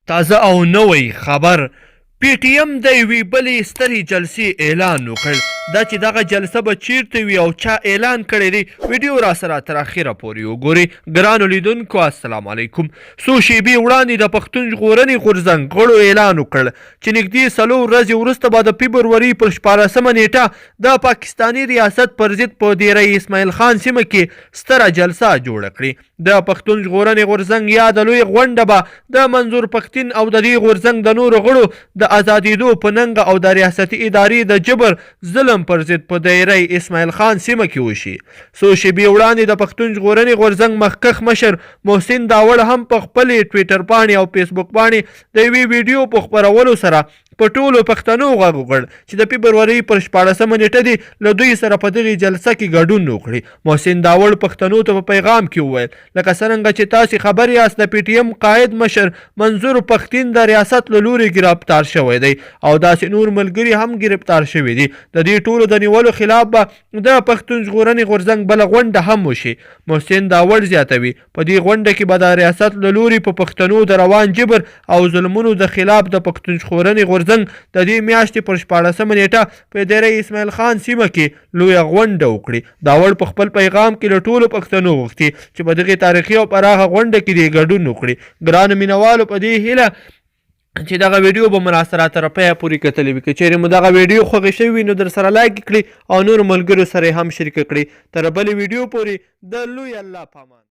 تازه او نوی خبر پی ټی ایم د یوې بلې سترې جلسې اعلان وکړ. دا چې دغه جلسه به چیرته وي او چا اعلان کړی دی، ویډیو را سره تر اخره پورې وګورئ. ګرانو لیدونکو السلام علیکم. څو شېبې وړاندې د پښتون ژغورنې غورځنګ غړو اعلان وکړ چې نږدې 4 ورځې وروسته به د فبروري پر 14مه نیټه د پاکستاني ریاست پر ضد په ډیری اسماعیل خان سیمه کې ستره جلسه جوړه کړي. د پښتون ژغورنې غورځنګ یا د لوی غونډه به د منظور پښتین او د دې غورځنګ د نورو غړو د ازادېدو په ننګه او د ریاستي ادارې د جبر ظلم پر ضد په دایره اسماعیل خان سیمه کې وشي. څو شېبې وړاندې د پښتون ژغورنې غورځنګ مخکښ مشر محسن داوړ هم په خپلې ټویټر پاڼې او فیسبوک پاڼې د یوې ویډیو په خپرولو سره په ټولو پښتنو غږ وکړ چې د فبروري پر 14مه نیټه دې له دوی سره په دغې جلسه کې ګډون وکړي. محسن داوړ پښتنو ته په پیغام کې وویل لکه څرنګه چې تاسې خبر یاست د پی ټي ایم قائد مشر منظور پښتین د ریاست له لورې ګرفتار شوی دی او داسې نور ملګري هم ګرفتار شوي دي. د دې ټولو د نیولو خلاف به د پښتون ژغورنې غورځنګ بله غونډه هم وشي. محسن داوړ زیاتوي په دې غونډه کې به د ریاست له لورې په پښتنو د روان جبر او ظلمونو د خلاف د پښتون ژغورنې غورځنګ د دې میاشتې پر 14مه نیټه په دایره اسماعیل خان سیمه کې لویه غونډه وکړي. داوړ په خپل پیغام کې له ټولو پښتنو غوښتي چې په دغې تاریخي او پراخه غونډه کې دې ګډون وکړي. ګرانو مینوالو په دې هیله چې دغه ویډیو به مو راسره تر پایه پورې کتلې وي. که چیرې مو دغه ویډیو خوښې شوي وي نو در سره لایک کړئ او نور ملګرو سره یې هم شریکه کړئ. تر بلې ویډیو پورې د لوی الله پامان.